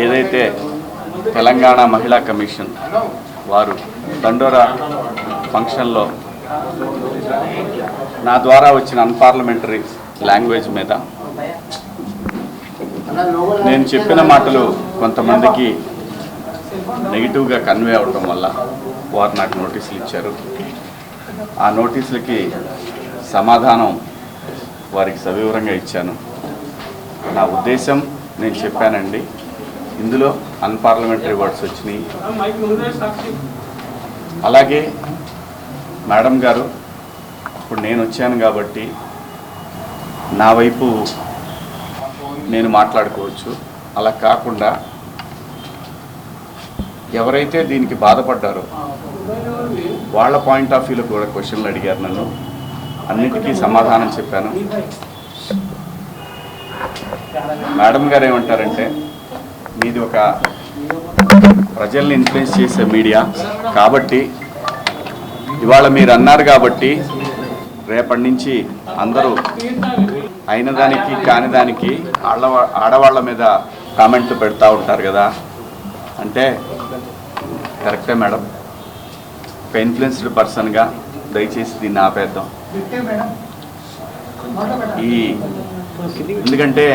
ఏదైతే తెలంగాణ మహిళా కమిషన్ వారు దండోరా ఫంక్షన్లో నా ద్వారా వచ్చిన అన్పార్లమెంటరీ లాంగ్వేజ్ మీద నేను చెప్పిన మాటలు కొంతమందికి నెగిటివ్గా కన్వే అవడం వల్ల వారు నాకు నోటీసులు ఇచ్చారు. ఆ నోటీసులకి సమాధానం వారికి సవివరంగా ఇచ్చాను. నా ఉద్దేశం నేను చెప్పానండి, ఇందులో అన్పార్లమెంటరీ వర్డ్స్ వచ్చినాయి. అలాగే మేడం గారు ఇప్పుడు నేను వచ్చాను కాబట్టి నా వైపు నేను మాట్లాడుకోవచ్చు. అలా కాకుండా ఎవరైతే దీనికి బాధపడ్డారో వాళ్ళ పాయింట్ ఆఫ్ వ్యూలో కూడా క్వశ్చన్లు అడిగారు. నన్ను అన్నిటికీ సమాధానం చెప్పాను. మేడం గారు ఏమంటారంటే, మీది ఒక ప్రజల్ని ఇన్ఫ్లుయెన్స్ చేసే మీడియా కాబట్టి ఇవాళ మీరు అన్నారు కాబట్టి రేపటి నుంచి అందరూ అయిన దానికి కాని దానికి ఆడవాళ్ళ మీద కామెంట్లు పెడతా ఉంటారు కదా అంటే, కరెక్టే మేడం, ఒక ఇన్ఫ్లుయెన్స్డ్ పర్సన్గా దయచేసి దీన్ని ఆపేద్దాం. ఎందుకంటే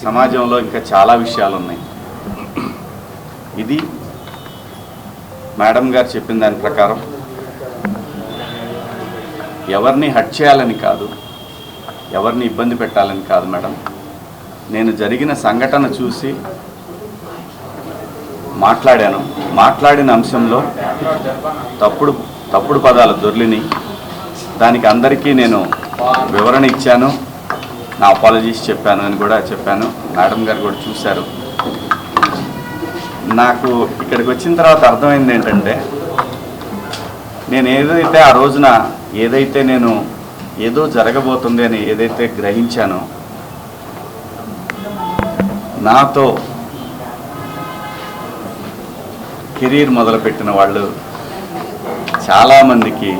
సమాజంలో ఇంకా చాలా విషయాలు ఉన్నాయి. ఇది మేడం గారు చెప్పిన దాని ప్రకారం ఎవరిని హర్ట్ చేయాలని కాదు, ఎవరిని ఇబ్బంది పెట్టాలని కాదు మేడం. నేను జరిగిన సంఘటన చూసి మాట్లాడాను. మాట్లాడిన అంశంలో తప్పుడు పదాలు దొర్లిని, దానికి అందరికీ నేను వివరణ ఇచ్చాను, నా అపాలజీస్ చెప్పాను అని కూడా చెప్పాను. మేడం గారు కూడా చూశారు. నాకు ఇక్కడికి వచ్చిన తర్వాత అర్థమైంది ఏంటంటే, నేను ఏదైతే ఆ రోజున నేను ఏదో జరగబోతుంది అని ఏదైతే గ్రహించానో, నాతో కెరీర్ మొదలుపెట్టిన వాళ్ళు చాలామందికి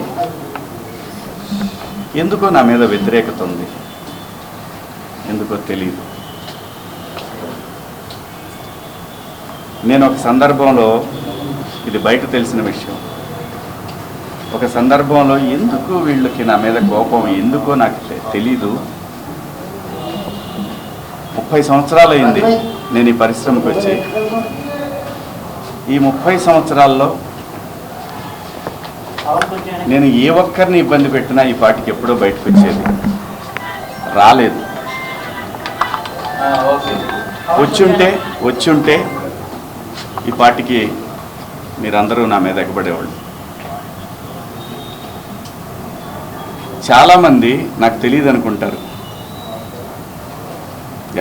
ఎందుకో నా మీద వ్యతిరేకత ఉంది. ఎందుకో తెలియదు. నేను ఒక సందర్భంలో, ఇది బయట తెలిసిన విషయం, ఒక సందర్భంలో ఎందుకు వీళ్ళకి నా మీద కోపం ఎందుకో నాకు తెలీదు. 30 సంవత్సరాలు అయింది నేను ఈ పరిశ్రమకు వచ్చి. ఈ 30 సంవత్సరాల్లో నేను ఏ ఒక్కరిని ఇబ్బంది పెట్టినా ఈ పాటికి ఎప్పుడో బయటకు వచ్చేది రాలేదు. వచ్చుంటే ఈ పాటికి మీరందరూ నా మీద ఎగబడేవాళ్ళు. చాలామంది నాకు తెలియదు అనుకుంటారు,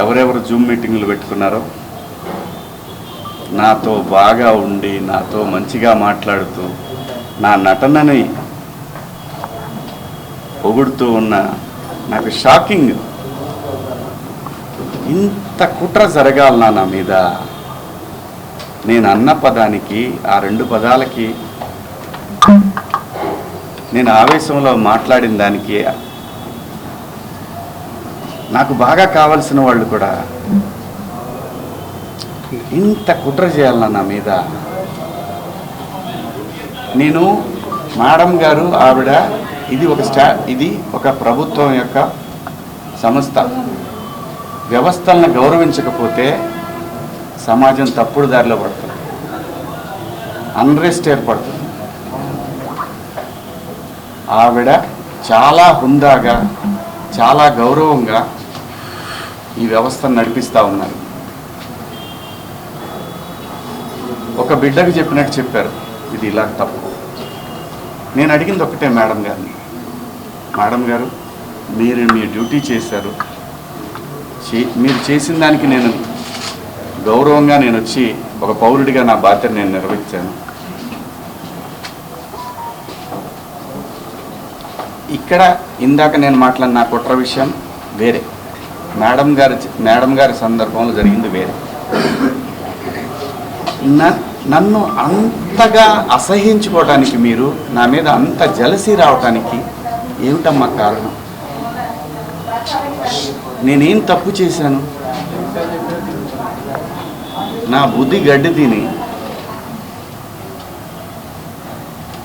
ఎవరెవరు జూమ్ మీటింగులు పెట్టుకున్నారో, నాతో బాగా ఉండి నాతో మంచిగా మాట్లాడుతూ నా నటనని పొగుడుతూ ఉన్న, నాకు షాకింగ్, ఇంత కుట్ర జరగాలనా నా మీద? నేను అన్న పదానికి, ఆ 2 పదాలకి, నేను ఆవేశంలో మాట్లాడిన దానికి నాకు బాగా కావలసిన వాళ్ళు కూడా ఇంత కుట్ర చేయాలన్నా నా మీద? నేను మేడం గారు ఆవిడ ఇది ఒక ప్రభుత్వం యొక్క సంస్థ. వ్యవస్థలను గౌరవించకపోతే సమాజం తప్పుడు దారిలో పడుతుంది, అన్రెస్ట్ ఏర్పడుతుంది. ఆవిడ చాలా హుందాగా, చాలా గౌరవంగా ఈ వ్యవస్థను నడిపిస్తూ ఉన్నారు. ఒక బిడ్డకు చెప్పినట్టు చెప్పారు, ఇది ఇలా తప్పు. నేను అడిగింది ఒకటే మేడం గారిని, మేడం గారు మీరు మీ డ్యూటీ చేశారు, మీరు చేసిన దానికి నేను గౌరవంగా నేను వచ్చి ఒక పౌరుడిగా నా బాధ్యత నేను నిర్వహించాను. ఇక్కడ ఇందాక నేను మాట్లాడిన నా కుట్ర విషయం వేరే, మేడం గారి సందర్భంలో జరిగింది వేరే. నన్ను అంతగా అసహించుకోవటానికి, మీరు నా మీద అంత జలసీ రావటానికి ఏమిటమ్మా కారణం? నేనేం తప్పు చేశాను? నా బుద్ధి గడ్డి తిని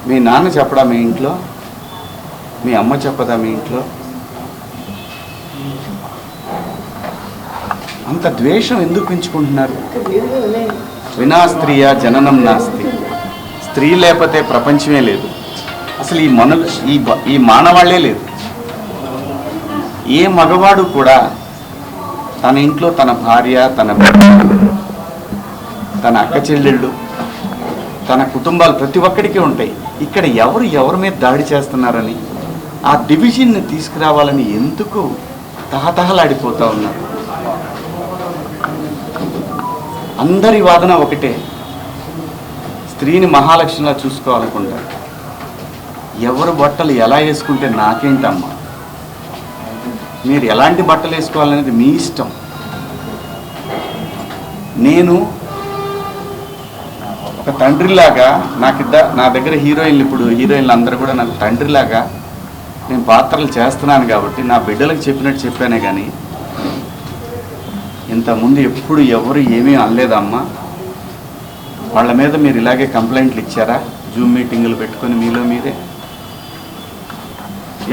మీ నాన్న చెప్పడా మీ ఇంట్లో, మీ అమ్మ చెప్పదా మీ ఇంట్లో? అంత ద్వేషం ఎందుకు పెంచుకుంటున్నారు? వినా స్త్రీయ జననం నాస్తి. స్త్రీ లేకపోతే ప్రపంచమే లేదు. అసలు ఈ మానవాళ్లే లేదు. ఏ మగవాడు కూడా తన ఇంట్లో తన భార్య, తన అక్క చెల్లెళ్ళు, తన కుటుంబాలు ప్రతి ఒక్కడికి ఉంటాయి. ఇక్కడ ఎవరి మీద దాడి చేస్తున్నారని, ఆ డివిజన్ని తీసుకురావాలని ఎందుకు తహతహలాడిపోతూ ఉన్నారు? అందరి వాదన ఒకటే, స్త్రీని మహాలక్ష్మిలా చూసుకోవాలనుకుంటారు. ఎవరు బట్టలు ఎలా వేసుకుంటే నాకేంటమ్మా? మీరు ఎలాంటి బట్టలు వేసుకోవాలనేది మీ ఇష్టం. నేను ఒక తండ్రిలాగా నా దగ్గర హీరోయిన్లు అందరూ కూడా నాకు తండ్రిలాగా నేను పాత్రలు చేస్తున్నాను కాబట్టి నా బిడ్డలకు చెప్పినట్టు చెప్పానే కానీ ఇంతకుముందు ఎప్పుడు ఎవరు ఏమీ అనలేదమ్మా. వాళ్ళ మీద మీరు ఇలాగే కంప్లైంట్లు ఇచ్చారా? జూమ్ మీటింగులు పెట్టుకొని మీలో మీరే?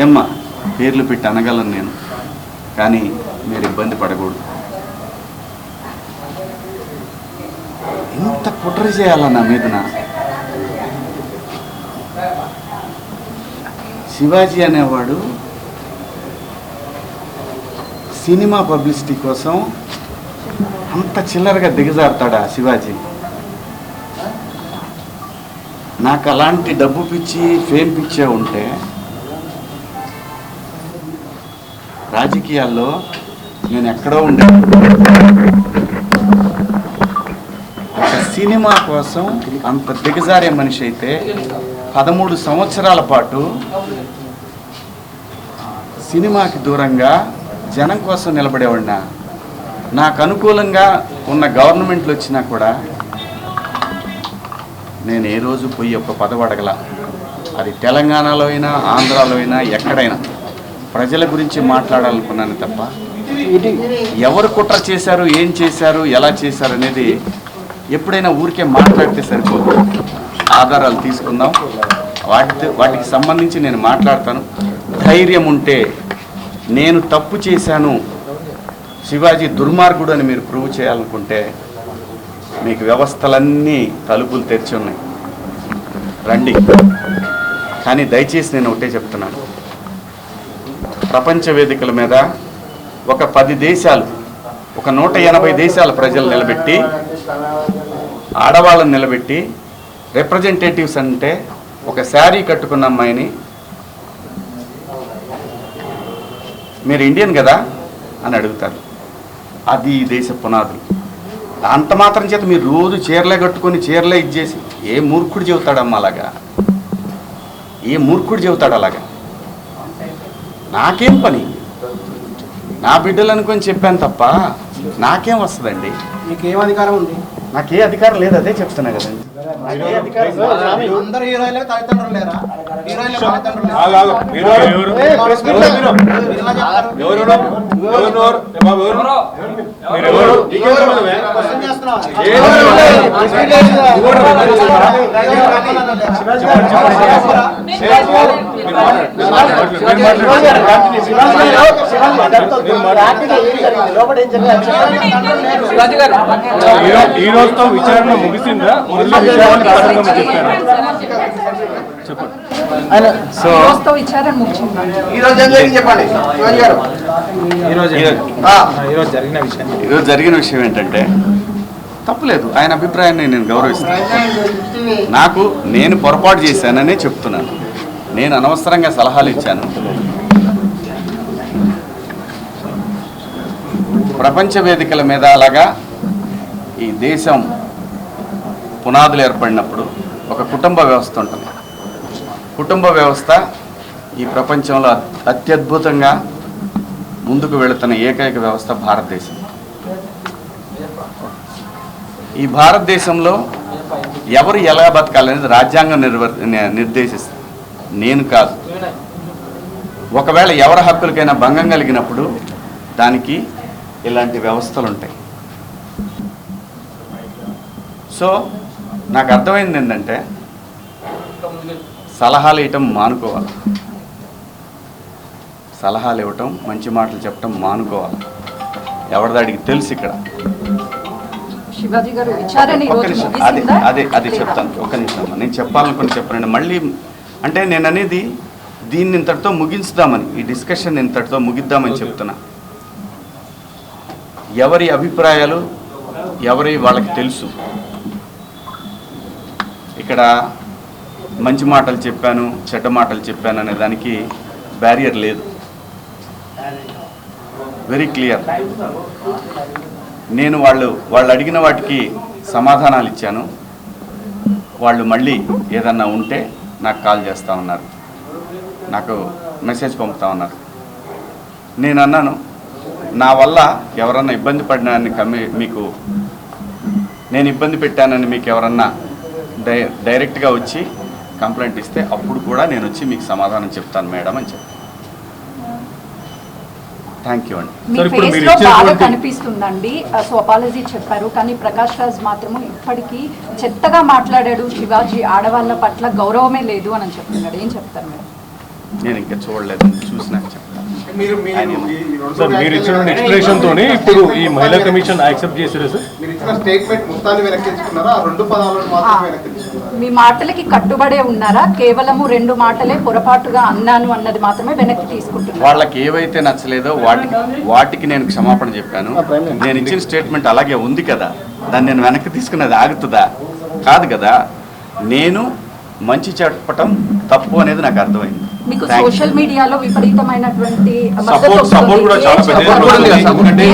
ఏమ్మా, పేర్లు పెట్టి అనగలను నేను, కానీ మీరు ఇబ్బంది పడకూడదు. ఇంత కుట్ర చేయాలా నా మీదన? శివాజీ అనేవాడు సినిమా పబ్లిసిటీ కోసం అంత చిల్లరగా దిగజారుతాడా శివాజీ? నాకు అలాంటి డబ్బు పిచ్చి, ఫేమ్ పిచ్చే ఉంటే రాజకీయాల్లో నేను ఎక్కడో ఉండే. ఒక సినిమా కోసం అంత దిగజారే మనిషి అయితే 13 సంవత్సరాల పాటు సినిమాకి దూరంగా జనం కోసం నిలబడేవాడినా. నాకు అనుకూలంగా ఉన్న గవర్నమెంట్లు వచ్చినా కూడా నేను ఏ రోజు పోయి ఒక పదవి అడగల. అది తెలంగాణలో అయినా, ఆంధ్రాలో అయినా, ఎక్కడైనా ప్రజల గురించి మాట్లాడాలనుకున్నాను తప్ప ఎవరు కుట్ర చేశారు, ఏం చేశారు, ఎలా చేశారు అనేది ఎప్పుడైనా ఊరికే మాట్లాడితే సరిపోదు. ఆధారాలు తీసుకుందాం, వాటికి సంబంధించి నేను మాట్లాడతాను. ధైర్యం ఉంటే నేను తప్పు చేశాను, శివాజీ దుర్మార్గుడు అని మీరు ప్రూవ్ చేయాలనుకుంటే మీకు వ్యవస్థలన్నీ తలుపులు తెరిచి ఉన్నాయి, రండి. కానీ దయచేసి నేను ఒకటే చెప్తున్నాను, ప్రపంచ వేదికల మీద ఒక 10 దేశాలు, ఒక 180 దేశాల ప్రజలు నిలబెట్టి, ఆడవాళ్ళని నిలబెట్టి, రిప్రజెంటేటివ్స్ అంటే ఒక శారీ కట్టుకున్న అమ్మాయిని మీరు ఇండియన్ కదా అని అడుగుతారు. అది ఈ దేశ పునాదులు. అంత మాత్రం చేత మీరు రోజు చీరలే కట్టుకొని చీరలే ఇచ్చేసి ఏ మూర్ఖుడు చెబుతాడమ్మా అలాగా? ఏ మూర్ఖుడు చెబుతాడు అలాగా? నాకేం పని? నా బిడ్డలు అనుకొని చెప్పాను తప్ప నాకేం వస్తుందండి? మీకేం అధికారం ఉంది? నాకే అధికారం లేదు, అదే చెప్తున్నా కదండి. ఈ రోజుతో విచారణ ముగిసిందా? ఈరోజు జరిగిన విషయం ఏంటంటే, తప్పులేదు, ఆయన అభిప్రాయాన్ని నేను గౌరవిస్తాను. నేను పొరపాటు చేశాననే చెప్తున్నాను. నేను అనవసరంగా సలహాలు ఇచ్చాను. ప్రపంచ వేదికల మీద అలాగా ఈ దేశం పునాదులు ఏర్పడినప్పుడు ఒక కుటుంబ వ్యవస్థ ఉంటుంది. కుటుంబ వ్యవస్థ ఈ ప్రపంచంలో అత్యద్భుతంగా ముందుకు వెళుతున్న ఏకైక వ్యవస్థ భారతదేశం. ఈ భారతదేశంలో ఎవరు ఎలా బతకాలనేది రాజ్యాంగం నిర్దేశిస్తుంది, నేను కాదు. ఒకవేళ ఎవరి హక్కులకైనా భంగం కలిగినప్పుడు దానికి ఇలాంటి వ్యవస్థలు ఉంటాయి. సో నాకు అర్థమైంది ఏంటంటే సలహాలు ఇవ్వటం మానుకోవాలి, సలహాలు ఇవ్వటం మంచి మాటలు చెప్పటం మానుకోవాలి. ఎవరిదాడికి తెలుసు ఇక్కడ. శివాజీ గారు విచారణ ఒక్క నిమిషం, అదే చెప్తాను. ఒక్క నిమిషం నేను చెప్పాలనుకుని చెప్పనండి. మళ్ళీ అంటే నేను అనేది దీన్ని ఇంతటితో ముగించుదామని, ఈ డిస్కషన్ ఇంతటితో ముగిద్దామని చెప్తున్నా. ఎవరి అభిప్రాయాలు వాళ్ళకి తెలుసు. ఇక్కడ మంచి మాటలు చెప్పాను, చెడ్డ మాటలు చెప్పాను అనే దానికి బ్యారియర్ లేదు. Very clear. నేను వాళ్ళు అడిగిన వాటికి సమాధానాలు ఇచ్చాను. వాళ్ళు మళ్ళీ ఏదన్నా ఉంటే నాకు కాల్ చేస్తూ ఉన్నారు, నాకు మెసేజ్ పంపుతా ఉన్నారు. నేను అన్నాను, నా వల్ల ఎవరన్నా ఇబ్బంది పడినాన్ని మీకు నేను ఇబ్బంది పెట్టానని మీకు ఎవరన్నా డైరెక్ట్గా వచ్చి కంప్లైంట్ ఇస్తే అప్పుడు కూడా నేను వచ్చి మీకు సమాధానం చెప్తాను మేడం అని చెప్పాను. థ్యాంక్ యూ అండి. మీ ఫేస్ లో బాగా కనిపిస్తుందండి. సో అపాలజీ చెప్పారు, కానీ ప్రకాష్ రాజ్ మాత్రము ఇప్పటికీ చెత్తగా మాట్లాడాడు. శివాజీ ఆడవాళ్ళ పట్ల గౌరవమే లేదు అని చెప్తున్నాడు. ఏం చెప్తారు మేడం? నేను ఇంకా చూడలేదు, చూసినాక చెప్తాను. సార్ మీరు ఇచ్చిన ఎక్స్ప్లెనేషన్ తోని ఇప్పుడు ఈ మహిళా కమిషన్ యాక్సెప్ట్ చేశారు సార్? మీరు ఇచ్చిన స్టేట్మెంట్ మొత్తాన్ని వెనక్కి తీసుకున్నారా? ఆ 2 పదాలను మాత్రమే వెనక్కి తీసుకున్నారా? మీ మాటలకి కట్టుబడే ఉన్నారా? కేవలము 2 మాటలే పొరపాటుగా అన్నాను అన్నది మాత్రమే వెనక్కి తీసుకుంటున్నారు. వాళ్ళకి ఏవైతే నచ్చలేదో వాటికి నేను క్షమాపణ చెప్పాను. నేను ఇచ్చిన స్టేట్మెంట్ అలాగే ఉంది కదా, దాన్ని నేను వెనక్కి తీసుకున్నది ఆగుతుందా? కాదు కదా. నేను మంచి చెప్పటం తప్పు అనేది నాకు అర్థమైంది. మీకు సోషల్ మీడియాలో విపరీతమైనటువంటి సపోర్ట్ కూడా చాలా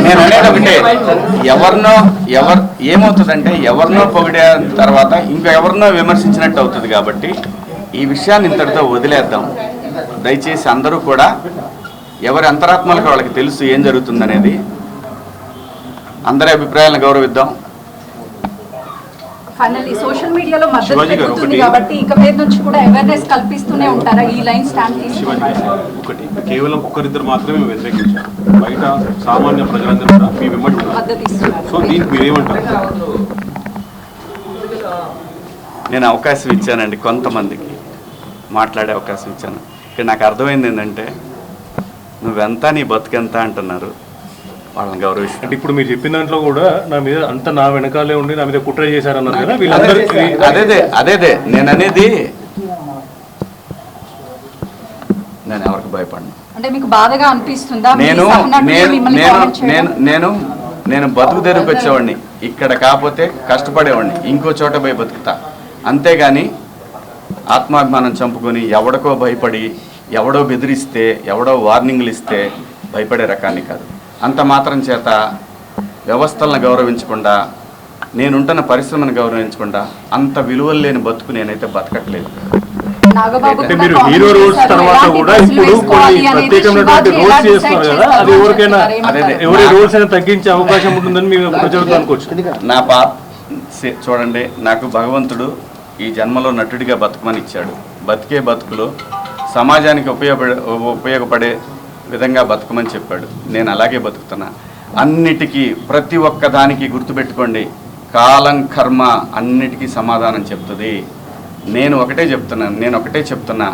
నేను అనేది ఒకటే, ఏమవుతుందంటే ఎవరినో పొగిడే తర్వాత ఇంకా ఎవరినో విమర్శించినట్టు అవుతుంది. కాబట్టి ఈ విషయాన్ని ఇంతటితో వదిలేద్దాం. దయచేసి అందరూ కూడా ఎవరి అంతరాత్మలకు వాళ్ళకి తెలుసు ఏం జరుగుతుందనేది. అందరి అభిప్రాయాలను గౌరవిద్దాం. ఫైనల్లీ సోషల్ మీడియాలో మద్దతు పెరుగుతుంది కాబట్టి ఇక మీద నుంచి కూడా అవేర్నెస్ కల్పిస్తూనే ఉంటారా? ఈ లైన్ స్టాండ్ తీసుకుంటారా? ఒకటి కేవలం ఒక్కరిద్దరు మాత్రమే వ్యతిరేకించారు, బయట సామాన్య ప్రజలందరూ కూడా మీ వెంబడి మద్దతు ఇస్తున్నారు. సో దీనికి మీరేమంటారు? నేను అవకాశం ఇచ్చానండి, కొంతమందికి మాట్లాడే అవకాశం ఇచ్చాను. ఇక్కడ నాకు అర్థమైంది ఏంటంటే నువ్వెంత నీ బతుకెంత అంటున్నారు, వాళ్ళని గౌరవిస్తాను. అంటే ఇప్పుడు మీరు చెప్పిన దాంట్లో కూడా నా మీద అంత నా వెనకాలే ఉండి నా మీద కుట్ర చేశారన్నారు కదా వీళ్ళందరికీ. అదేదే నేను అనేది. నేను ఎవరికి భయపడను. అంటే మీకు బాధగా అనిపిస్తుందా? నేను బతుకు తెరువుకి వచ్చేవాడిని, ఇక్కడ కాకపోతే కష్టపడేవాడిని, ఇంకో చోట పోయి బతుకుతా. అంతేగాని ఆత్మాభిమానం చంపుకొని ఎవడికో భయపడి ఎవడో బెదిరిస్తే ఎవడో వార్నింగ్లు ఇస్తే భయపడే రకాన్ని కాదు. అంత మాత్రం చేత వ్యవస్థలను గౌరవించకుండా, నేనుంటున్న పరిశ్రమను గౌరవించకుండా అంత విలువలు లేని బతుకు నేనైతే బతకట్లేదు. అంటే మీరు హీరో రోల్స్ తర్వాత కూడా ఇప్పుడు కొన్ని ప్రత్యేకమైనటువంటి రోల్స్ చేస్తున్నారు కదా, అది ఎవరికైనా ఎవరి రోల్స్ అయినా తగ్గించే అవకాశం ఉంటుందని మీరు ప్రజలకు అనుకోవచ్చు. నా చూడండి, నాకు భగవంతుడు ఈ జన్మలో నటుడిగా బతుకమని ఇచ్చాడు. బతికే బతుకులో సమాజానికి ఉపయోగపడే విధంగా బతుకమని చెప్పాడు. నేను అలాగే బతుకుతున్నా. అన్నిటికీ ప్రతి ఒక్క దానికి గుర్తుపెట్టుకోండి, కాలం కర్మ అన్నిటికీ సమాధానం చెప్తుంది. నేను ఒకటే చెప్తున్నా,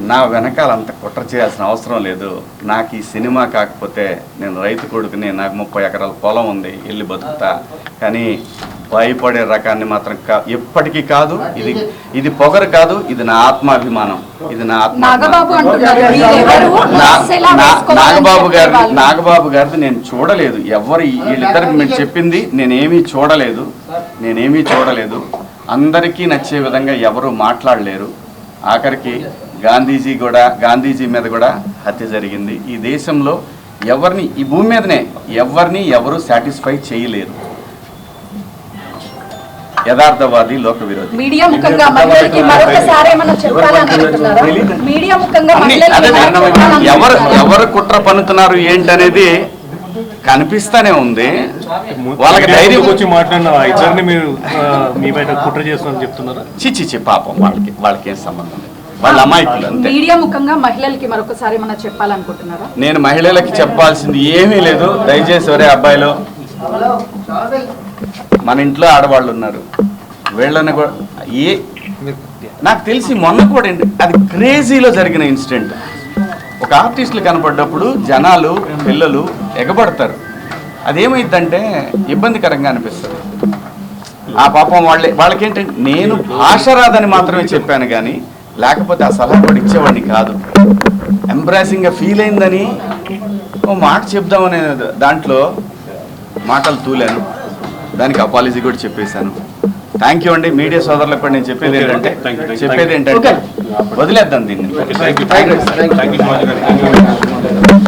నా వెనకాల అంత కుట్ర చేయాల్సిన అవసరం లేదు. నాకు ఈ సినిమా కాకపోతే నేను రైతు కొడుకుని, నాకు 30 ఎకరాల పొలం ఉంది, వెళ్ళి బతుకుతా. కానీ భయపడే రకాన్ని మాత్రం ఎప్పటికీ కాదు. ఇది పొగరు కాదు, ఇది నా ఆత్మాభిమానం. ఇది నా నాగబాబు గారిది నేను చూడలేదు. వీళ్ళిద్దరికి మీరు చెప్పింది నేనేమీ చూడలేదు. అందరికీ నచ్చే విధంగా ఎవరు మాట్లాడలేరు. ఆఖరికి గాంధీజీ మీద కూడా హత్య జరిగింది. ఈ దేశంలో ఎవరిని, ఈ భూమి మీదనే ఎవరు సాటిస్ఫై చేయలేరు. యథార్థవాది, లోక విరోధి. ఎవరు కుట్ర పన్నుతున్నారు ఏంటనేది కనిపిస్తానే ఉంది. వాళ్ళకి ధైర్యం వచ్చి మాట్లాడిన ఇద్దరిని మీరు మీ బయట కుట్ర చేస్తున్నారని చెప్తున్నారు. చిచి పాపం, వాళ్ళకి ఏం సంబంధం లేదు. వాళ్ళ అమాయకులు అంతే. మీడియా ముఖంగా మహిళలకి మరొకసారి ఏమన్నా చెప్పాలనుకుంటున్నారా? నేను మహిళలకి చెప్పాల్సింది ఏమీ లేదు. దయచేసి ఒరే అబ్బాయిలు, మన ఇంట్లో ఆడవాళ్ళు ఉన్నారు, వీళ్ళని కూడా నాకు తెలిసి మొన్న కూడా అది క్రేజీలో జరిగిన ఇన్సిడెంట్. ఒక ఆర్టిస్టులు కనపడ్డప్పుడు జనాలు పిల్లలు ఎగబడతారు. అదేమైందంటే ఇబ్బందికరంగా అనిపిస్తుంది. ఆ పాపం వాళ్ళకేంటంటే నేను భాష రాదని మాత్రమే చెప్పాను కానీ లేకపోతే ఆ సలహా కూడా ఇచ్చేవాడిని కాదు. ఎంబ్రాసింగ్గా ఫీల్ అయిందని ఓ మాట చెప్దామనే దాంట్లో మాటలు తూలాను. దానికి అపాలజీ కూడా చెప్పేశాను. థ్యాంక్ యూ అండి. మీడియా సోదరులకు కూడా నేను చెప్పేది ఏంటంటే వదిలేద్దాం దీన్ని. థ్యాంక్ యూ శివాజీ గారు.